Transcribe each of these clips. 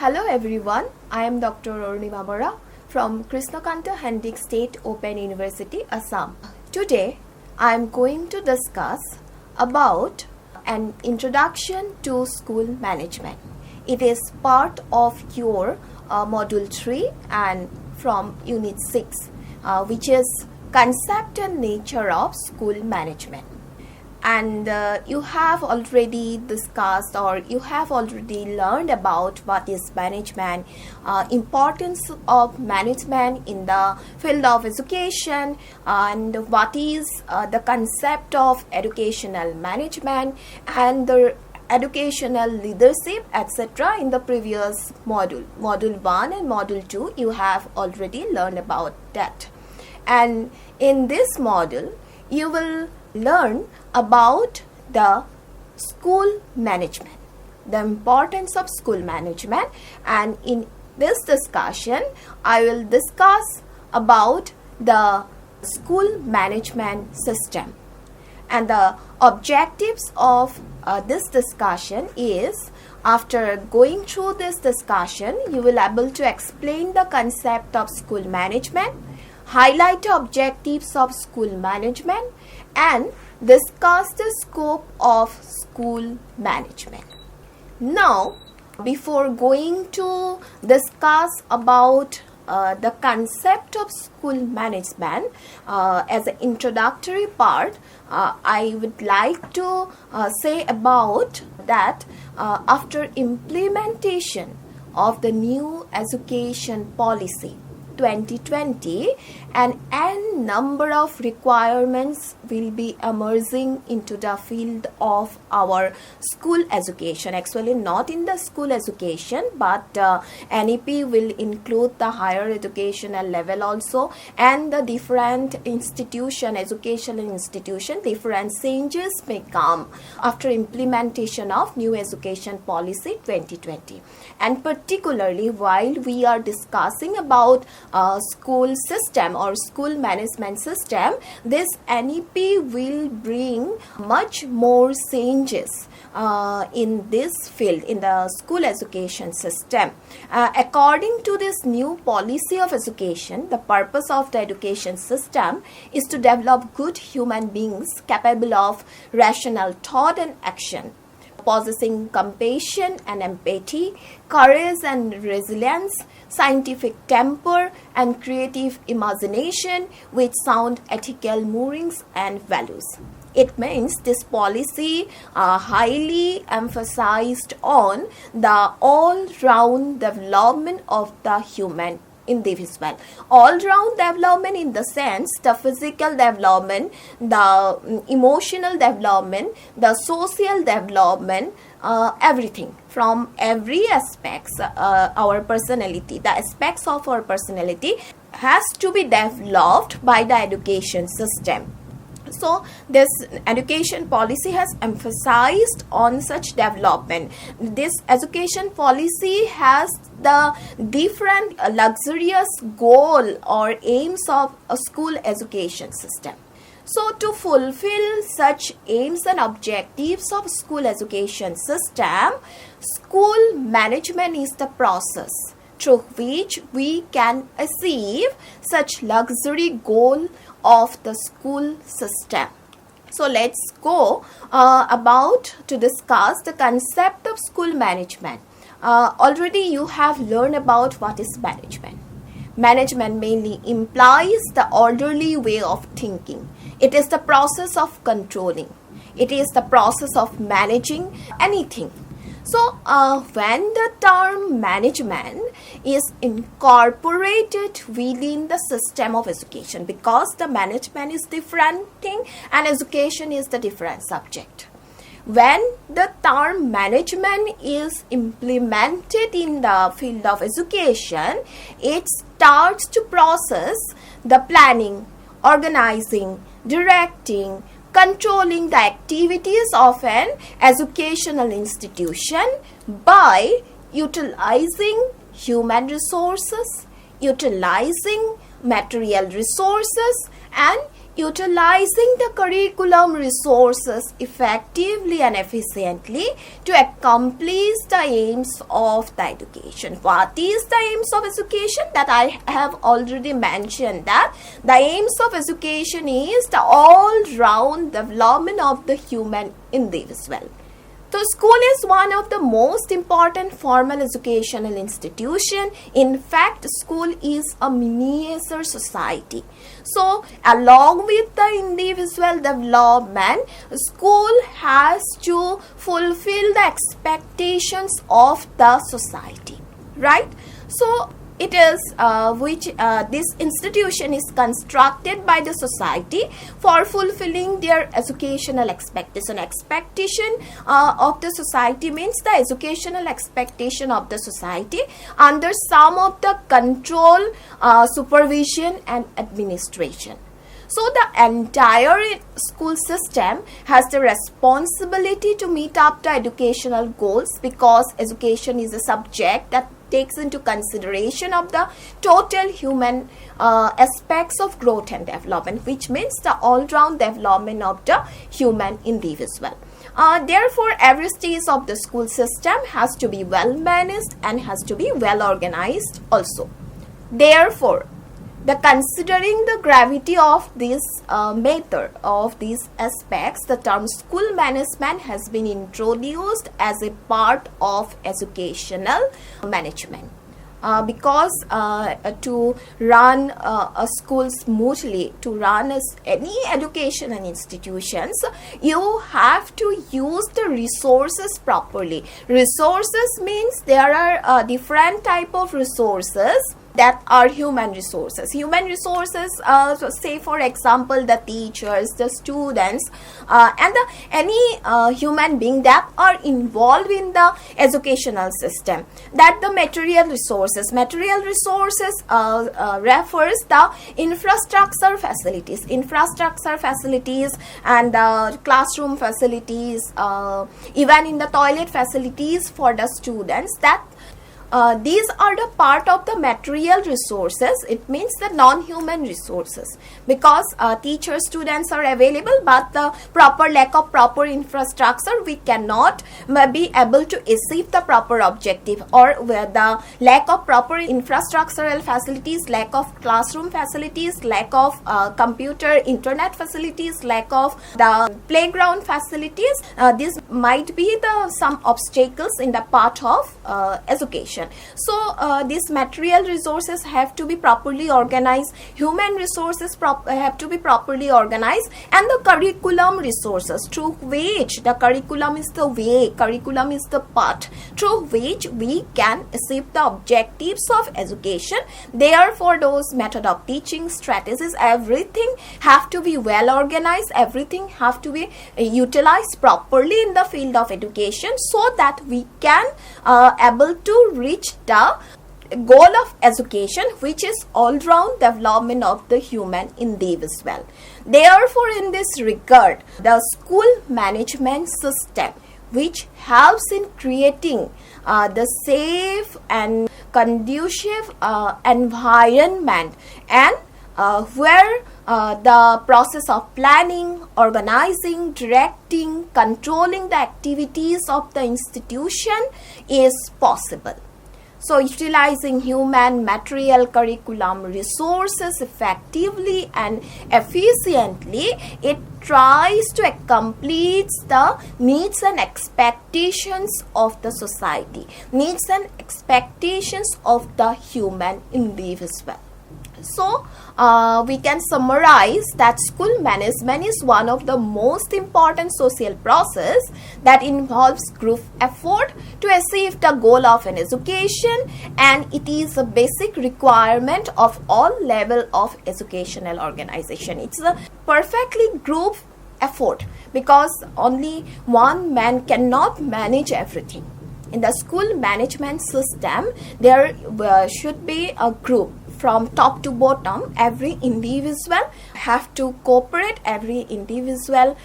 Hello everyone, I am Dr. Ornima Bora from Krishnakanta Handik State Open University, Assam. Today I am going to discuss about an introduction to school management. It is part of your module 3 and from unit 6 which is concept and nature of school management. And you have already discussed or you have already learned about what is management, importance of management in the field of education, and what is the concept of educational management and the educational leadership, etc. in the previous module 1 and module 2. You have already learned about that, and in this module you will learn about the school management, the importance of school management, and in this discussion I will discuss about the school management system. And the objectives of this discussion is, after going through this discussion, you will be able to explain the concept of school management, highlight the objectives of school management, and discuss the scope of school management. Now, before going to discuss about the concept of school management as an introductory part, I would like to say about that after implementation of the new education policy 2020, and n number of requirements will be emerging into the field of our school education. Actually, not in the school education, but NEP will include the higher educational level also, and the different institution, educational institution, different changes may come after implementation of new education policy 2020. And particularly while we are discussing about school system or school management system, this NEP will bring much more changes in this field, in the school education system. According to this new policy of education, the purpose of the education system is to develop good human beings capable of rational thought and action, possessing compassion and empathy, courage and resilience, scientific temper and creative imagination with sound ethical moorings and values. It means this policy highly emphasized on the all-round development of the human individual. All-round development in the sense the physical development, the emotional development, the social development, everything from every aspects our personality, the aspects of our personality has to be developed by the education system. So this education policy has emphasized on such development. This education policy has the different luxurious goal or aims of a school education system. So to fulfill such aims and objectives of school education system, school management is the process through which we can achieve such luxury goal of the school system. So let's go about to discuss the concept of school management. Already you have learned about what is management. Management mainly implies the orderly way of thinking. It is the process of controlling. It is the process of managing anything. So when the term management is incorporated within the system of education, because the management is different thing and education is the different subject. When the term management is implemented in the field of education, it starts to process the planning, organizing, directing, controlling the activities of an educational institution by utilizing human resources, utilizing material resources, and utilizing the curriculum resources effectively and efficiently to accomplish the aims of the education. What is the aims of education? That I have already mentioned, that the aims of education is the all-round development of the human individual. So school is one of the most important formal educational institution. In fact, school is a miniature society. So along with the individual development, school has to fulfill the expectations of the society, right? So it is this institution is constructed by the society for fulfilling their educational expectation. Expectation of the society means the educational expectation of the society under some of the control, supervision and administration. So the entire school system has the responsibility to meet up the educational goals, because education is a subject that takes into consideration of the total human aspects of growth and development, which means the all-round development of the human individual. Therefore, every stage of the school system has to be well managed and has to be well organized also. Therefore, considering the gravity of this method, of these aspects, the term school management has been introduced as a part of educational management. Because to run a school smoothly, to run any educational institutions, you have to use the resources properly. Resources means there are different type of resources that are human resources. Human resources, so say for example the teachers, the students, and any human being that are involved in the educational system. That the material resources. Material resources refers the infrastructure facilities and the classroom facilities, even in the toilet facilities for the students. That these are the part of the material resources. It means the non-human resources, because teachers, students are available, but the lack of proper infrastructure, we cannot be able to achieve the proper objective, or where the lack of proper infrastructural facilities, lack of classroom facilities, lack of computer, internet facilities, lack of the playground facilities. This might be some obstacles in the path of education. So these material resources have to be properly organized, human resources have to be properly organized, and the curriculum resources, through which the curriculum is the way, curriculum is the path through which we can achieve the objectives of education. Therefore, those method of teaching, strategies, everything have to be well organized, everything have to be utilized properly in the field of education, so that we can able to reach the goal of education, which is all-round development of the human individual. Therefore, in this regard, the school management system, which helps in creating the safe and conducive environment, and where the process of planning, organizing, directing, controlling the activities of the institution is possible. So, utilizing human, material, curriculum resources effectively and efficiently, it tries to accomplish the needs and expectations of the society, needs and expectations of the human individual. So, we can summarize that school management is one of the most important social process that involves group effort to achieve the goal of an education, and it is a basic requirement of all level of educational organization. It's a perfectly group effort, because only one man cannot manage everything. In the school management system, there should be a group from top to bottom. Every individual have to cooperate, every individual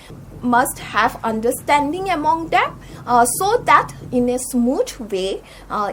must have understanding among them, so that in a smooth way,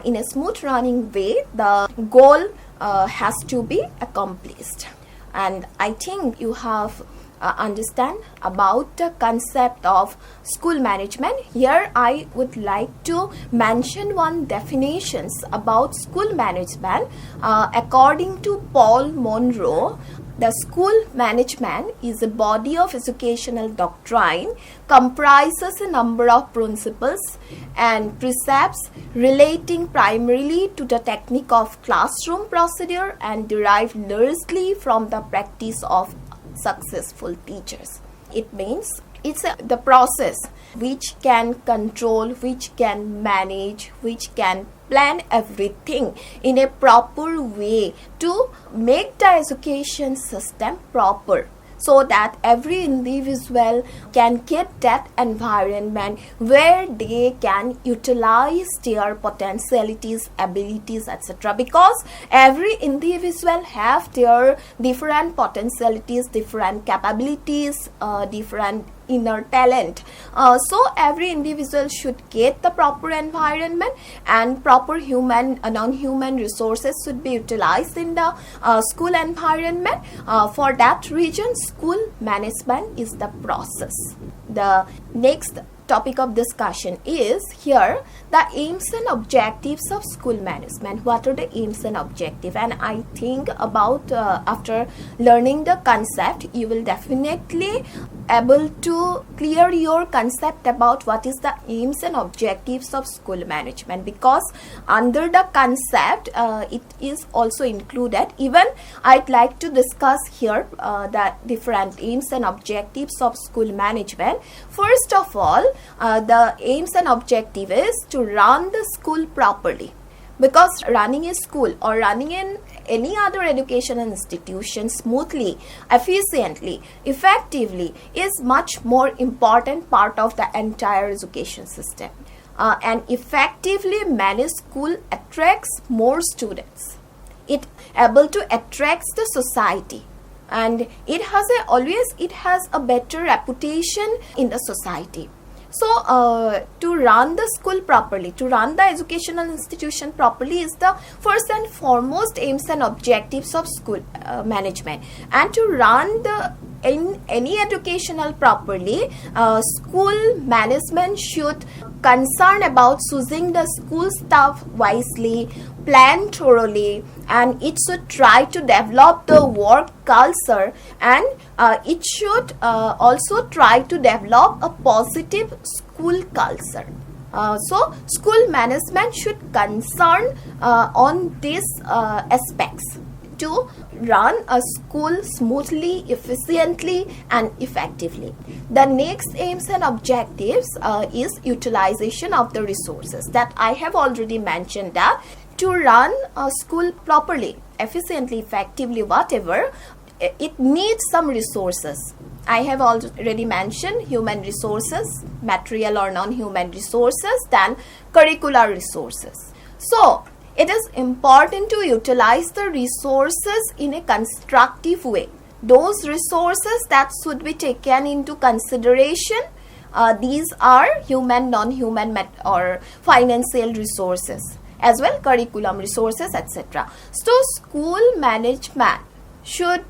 in a smooth running way, the goal has to be accomplished. And I think you have understand about the concept of school management, here I would like to mention one definitions about school management. According to Paul Monroe, the school management is a body of educational doctrine, comprises a number of principles and precepts relating primarily to the technique of classroom procedure and derived largely from the practice of successful teachers. It means it's the process which can control, which can manage, which can plan everything in a proper way to make the education system proper, so that every individual can get that environment where they can utilize their potentialities, abilities, etc. Because every individual have their different potentialities, different capabilities, different inner talent. So every individual should get the proper environment, and proper human non-human resources should be utilized in the school environment. For that reason, school management is the process. The next topic of discussion is here the aims and objectives of school management. What are the aims and objectives? And I think about after learning the concept, you will definitely able to clear your concept about what is the aims and objectives of school management, because under the concept it is also included. Even I'd like to discuss here the different aims and objectives of school management. First of all, the aims and objective is to run the school properly, because running a school or running in any other educational institution smoothly, efficiently, effectively is much more important part of the entire education system. And effectively managed school attracts more students. It able to attract the society, and it has a better reputation in the society. So to run the school properly, to run the educational institution properly is the first and foremost aims and objectives of school management. And to run in any educational properly, school management should concern about choosing the school staff wisely, plan thoroughly, and it should try to develop the work culture, and it should also try to develop a positive school culture. So school management should concern on these aspects to run a school smoothly, efficiently, and effectively. The next aims and objectives is utilization of the resources, that I have already mentioned that to run a school properly, efficiently, effectively, whatever, it needs some resources. I have already mentioned human resources, material or non-human resources, then curricular resources. So it is important to utilize the resources in a constructive way. Those resources that should be taken into consideration, these are human, non-human or financial resources, as well curriculum resources, etc. So school management should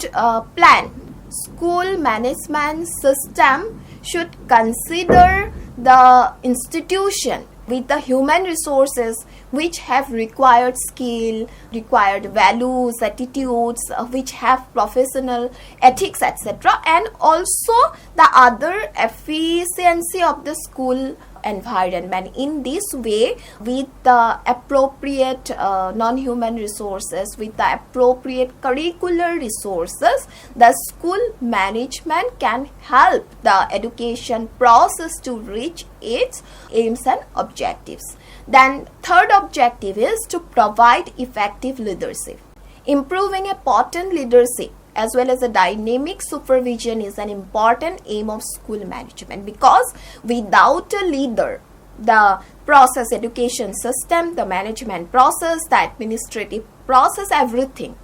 plan. School management system should consider the institution with the human resources which have required skill, required values, attitudes, which have professional ethics, etc. And also the other efficiency of the school environment. In this way, with the appropriate non-human resources, with the appropriate curricular resources, the school management can help the education process to reach its aims and objectives. Then third objective is to provide effective leadership. Improving a potent leadership as well as a dynamic supervision is an important aim of school management, because without a leader, the process, education system, the management process, the administrative process, everything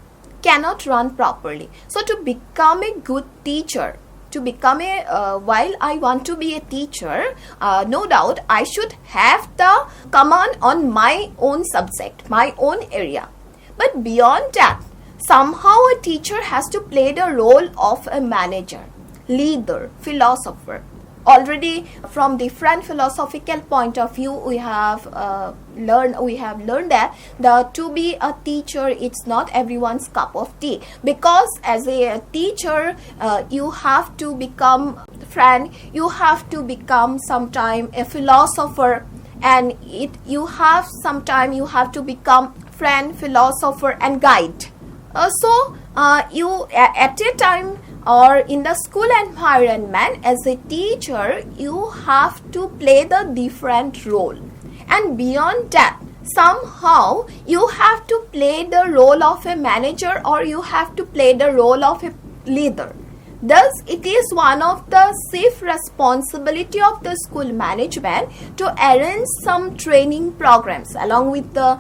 cannot run properly. So to become a good teacher, to become while I want to be a teacher, no doubt I should have the command on my own subject, my own area. But beyond that, somehow a teacher has to play the role of a manager. leader, philosopher. Already from different philosophical point of view, we have learned that to be a teacher, it's not everyone's cup of tea, because as a teacher you have to become friend, you have to become sometime a philosopher, and you have to become friend, philosopher and guide. You at a time or in the school environment, as a teacher, you have to play the different role, and beyond that, somehow you have to play the role of a manager, or you have to play the role of a leader. Thus, it is one of the chief responsibility of the school management to arrange some training programs along with the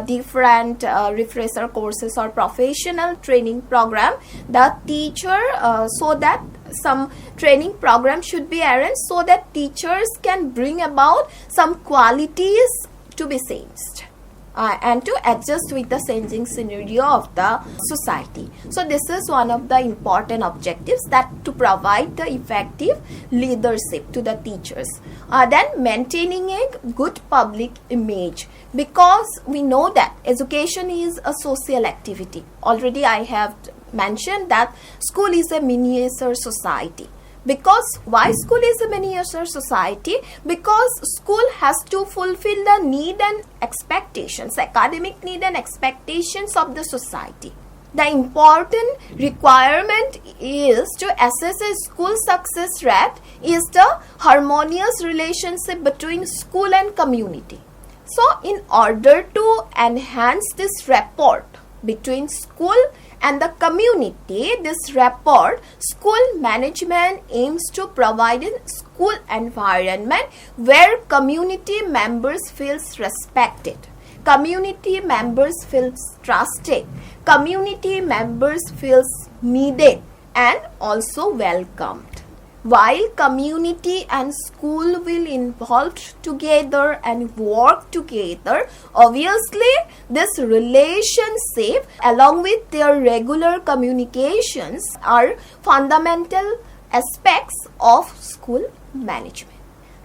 different refresher courses or professional training program. The teacher, so that some training program should be arranged so that teachers can bring about some qualities to be changed. And to adjust with the changing scenario of the society. So this is one of the important objectives, that to provide the effective leadership to the teachers. Then maintaining a good public image, because we know that education is a social activity. Already I have mentioned that school is a miniature society. Because why school is a miniature society? Because school has to fulfill the need and expectations, academic need and expectations of the society. The important requirement is to assess a school success rate is the harmonious relationship between school and community. So in order to enhance this rapport between school and the community, this rapport, school management aims to provide a school environment where community members feels respected, community members feels trusted, community members feels needed and also welcomed. While community and school will involve together and work together, obviously this relationship along with their regular communications are fundamental aspects of school management.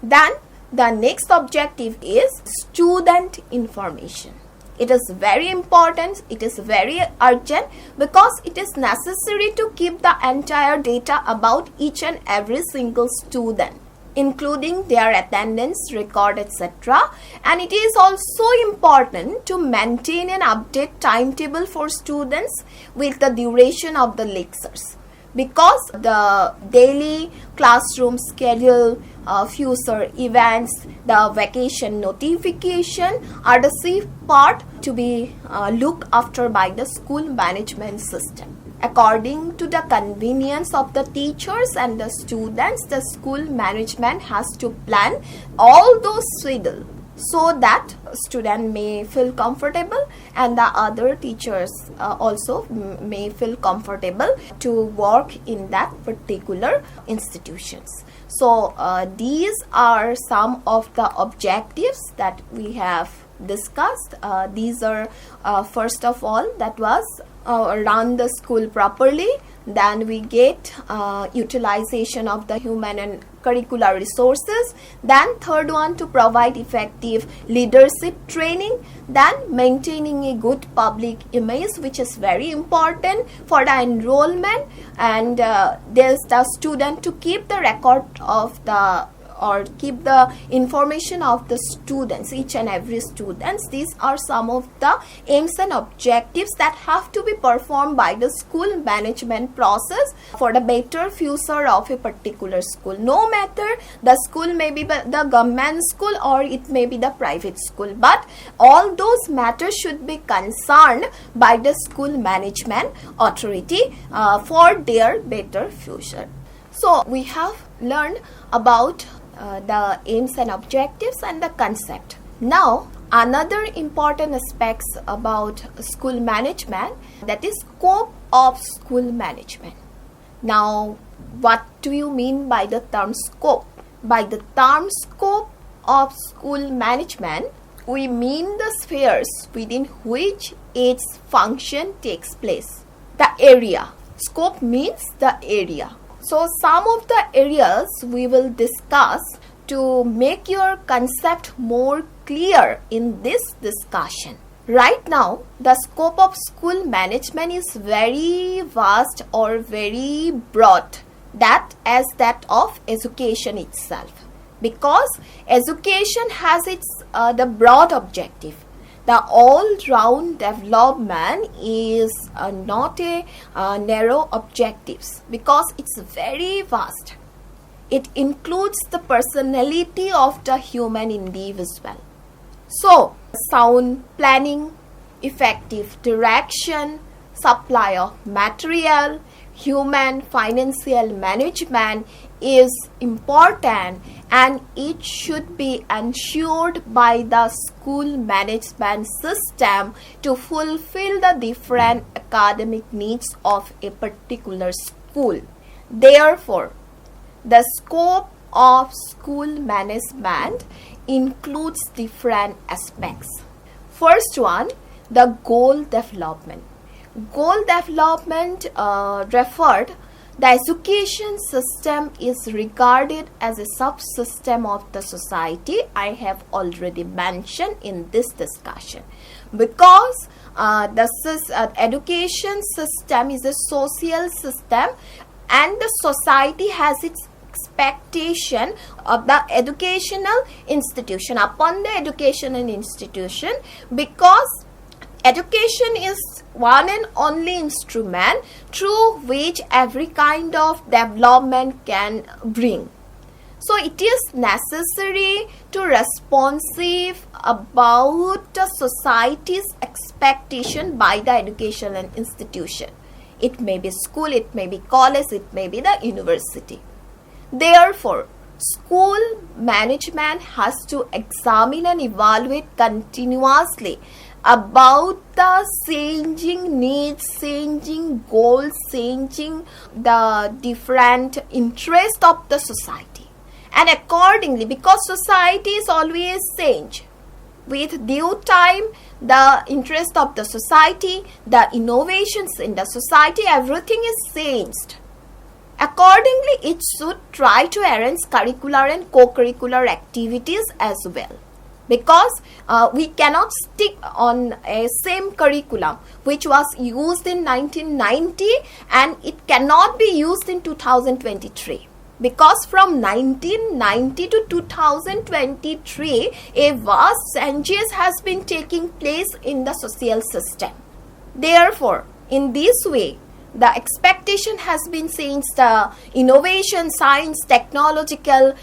Then the next objective is student information. It is very important, it is very urgent, because it is necessary to keep the entire data about each and every single student, including their attendance record, etc. And it is also important to maintain an update timetable for students with the duration of the lectures, because the daily classroom schedule, future events, the vacation notification are the chief part to be looked after by the school management system. According to the convenience of the teachers and the students, the school management has to plan all those schedules so that student may feel comfortable and the other teachers also may feel comfortable to work in that particular institutions. So these are some of the objectives that we have discussed. These are first of all, that was run the school properly. Then we get utilization of the human and curricular resources. Then third one, to provide effective leadership training. Then maintaining a good public image, which is very important for the enrollment, and there's the student to keep the record of the or keep the information of the students, each and every students. These are some of the aims and objectives that have to be performed by the school management process for the better future of a particular school. No matter the school may be the government school or it may be the private school, but all those matters should be concerned by the school management authority for their better future. So we have learned about the aims and objectives and the concept. Now another important aspects about school management, that is scope of school management. Now what do you mean by the term scope? By the term scope of school management, we mean the spheres within which its function takes place. The area. Scope means the area. So some of the areas we will discuss to make your concept more clear in this discussion. Right now, the scope of school management is very vast or very broad, that of education itself. Because education has its the broad objective. The all-round development is not a narrow objectives, because it's very vast. It includes the personality of the human individual. So, sound planning, effective direction, supply of material, human financial management is important, and it should be ensured by the school management system to fulfill the different academic needs of a particular school. Therefore, the scope of school management includes different aspects. First one, the goal development. Goal development referred, the education system is regarded as a subsystem of the society. I have already mentioned in this discussion, because the education system is a social system, and the society has its expectation of the educational institution upon the educational institution, because education is one and only instrument through which every kind of development can bring. So it is necessary to responsive about the society's expectation by the educational institution. It may be school, it may be college, it may be the university. Therefore, school management has to examine and evaluate continuously about the changing needs, changing goals, changing the different interests of the society. And accordingly, because society is always change, with due time, the interest of the society, the innovations in the society, everything is changed. Accordingly, it should try to arrange curricular and co-curricular activities as well. Because we cannot stick on a same curriculum which was used in 1990 and it cannot be used in 2023. Because from 1990 to 2023, a vast changes has been taking place in the social system. Therefore, in this way, the expectation has been changed, the innovation, science, technological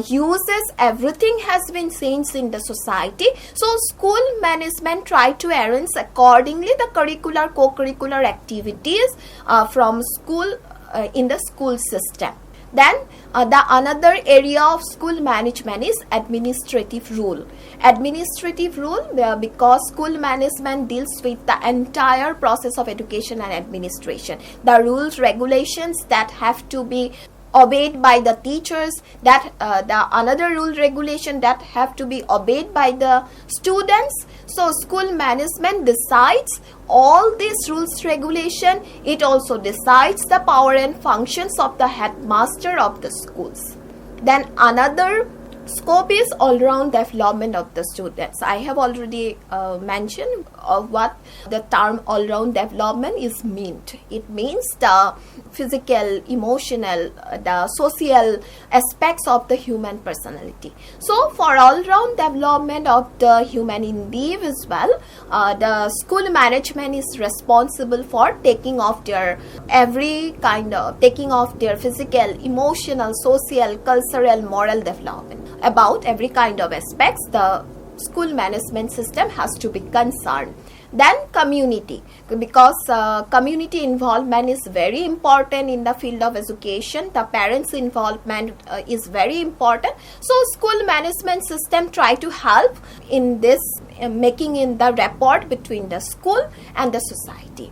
uses, everything has been changed in the society. So, school management try to arrange accordingly the curricular, co-curricular activities from school in the school system. Then the another area of school management is administrative rule. Administrative rule, because school management deals with the entire process of education and administration. The rules, regulations that have to be obeyed by the teachers, that the another rule regulation that have to be obeyed by the students. So school management decides all these rules regulation. It also decides the power and functions of the headmaster of the schools. Then another scope is all-round development of the students. I have already mentioned what the term all-round development is meant. It means the physical, emotional, the social aspects of the human personality. So for all-round development of the human individual, the school management is responsible for taking of their physical, emotional, social, cultural, moral development. About every kind of aspects, the school management system has to be concerned. Then community, because community involvement is very important in the field of education. The parents' involvement is very important. So school management system try to help in this making in the rapport between the school and the society.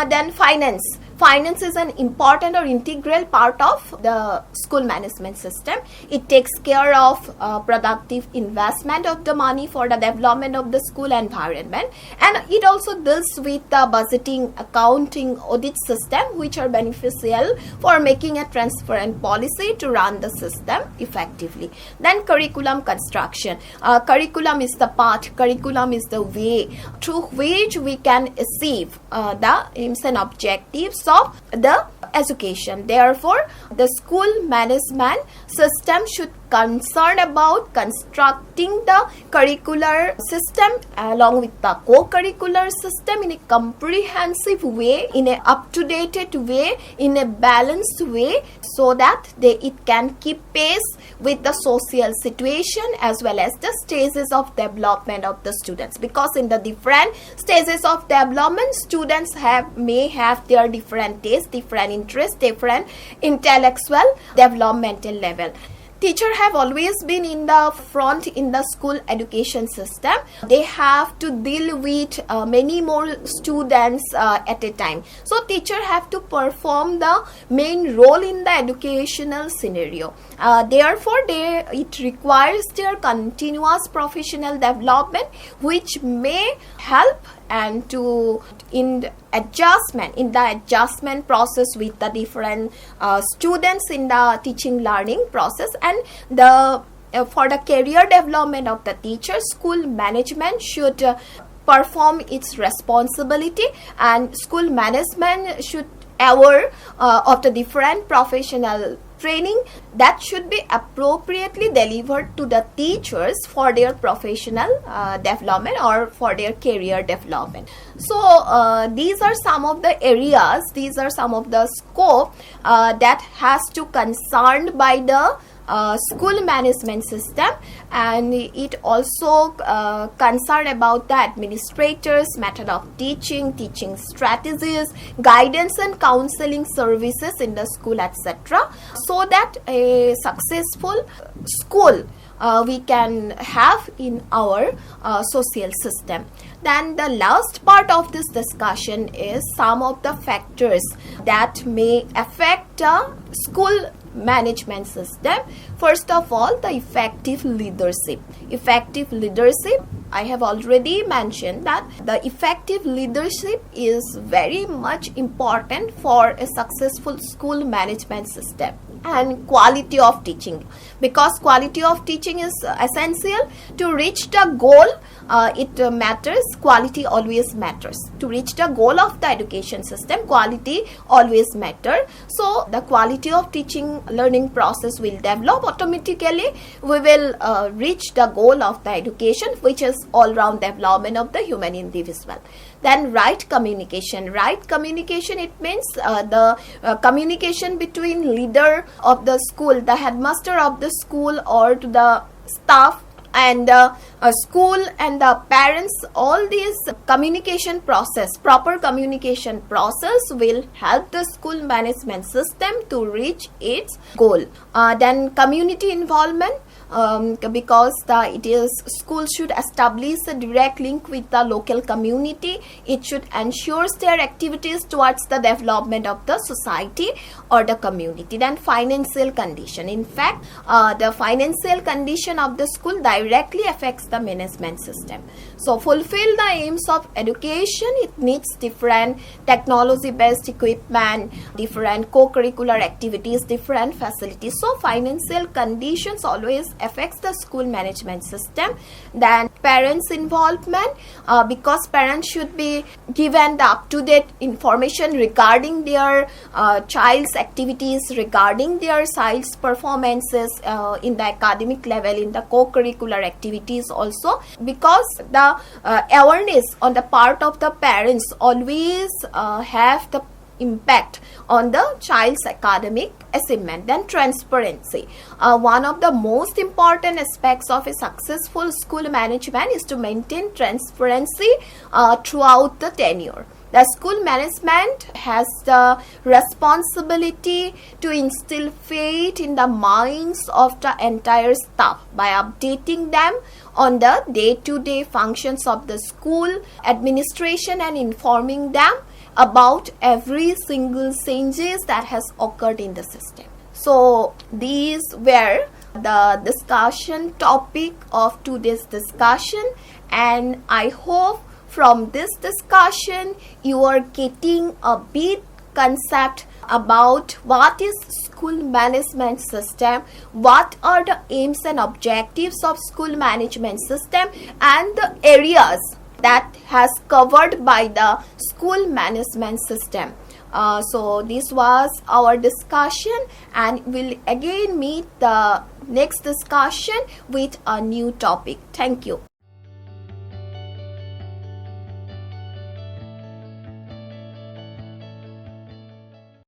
Then finance. finance is an important or integral part of the school management system. It takes care of productive investment of the money for the development of the school environment, and it also deals with the budgeting, accounting, audit system, which are beneficial for making a transparent policy to run the system effectively. Then curriculum construction. Curriculum is the path, curriculum is the way through which we can achieve the aims and objectives of the education. Therefore, the school management system should concern about constructing the curricular system along with the co-curricular system in a comprehensive way, in a up-to-date way, in a balanced way, so that it can keep pace with the social situation as well as the stages of development of the students, because in the different stages of development, students may have their different tastes, different interests, different intellectual developmental level. Teachers have always been in the front in the school education system. They have to deal with many more students at a time. So teachers have to perform the main role in the educational scenario. Therefore, it requires their continuous professional development, which may help and in the adjustment process with the different students in the teaching learning process. And for the career development of the teacher, school management should perform its responsibility, and school management should aware of the different professional training that should be appropriately delivered to the teachers for their professional development or for their career development. So these are some of the areas, these are some of the scope that has to concerned by the school management system, and it also concerned about the administrators, method of teaching, teaching strategies, guidance and counseling services in the school, etc., so that a successful school we can have in our social system. Then the last part of this discussion is some of the factors that may affect school management system. First of all, the effective leadership. Effective leadership, I have already mentioned that the effective leadership is very much important for a successful school management system. And quality of teaching, because quality of teaching is essential to reach the goal. It matters, quality always matters. To reach the goal of the education system, quality always matters. So the quality of teaching learning process will develop. Automatically we will reach the goal of the education, which is all-round development of the human individual. Then right communication. Right communication, it means the communication between leader of the school, the headmaster of the school, or to the staff and school and the parents. All these communication process, proper communication process will help the school management system to reach its goal. Then community involvement, because school should establish a direct link with the local community. It should ensure their activities towards the development of the society or the community. Then financial condition. In fact, the financial condition of the school directly affects the management system. So fulfill the aims of education, it needs different technology based equipment, different co-curricular activities, different facilities. So financial conditions always affects the school management system. Then parents involvement, because parents should be given the up-to-date information regarding their child's activities, regarding their child's performances in the academic level, in the co-curricular activities also, because the awareness on the part of the parents always have the impact on the child's academic achievement. Then transparency. One of the most important aspects of a successful school management is to maintain transparency throughout the tenure. The school management has the responsibility to instill faith in the minds of the entire staff by updating them on the day-to-day functions of the school administration and informing them about every single changes that has occurred in the system. So these were the discussion topic of today's discussion, and I hope from this discussion you are getting a bit concept about what is school management system, what are the aims and objectives of school management system, and the areas that has covered by the school management system. So this was our discussion, and we'll again meet the next discussion with a new topic. Thank you.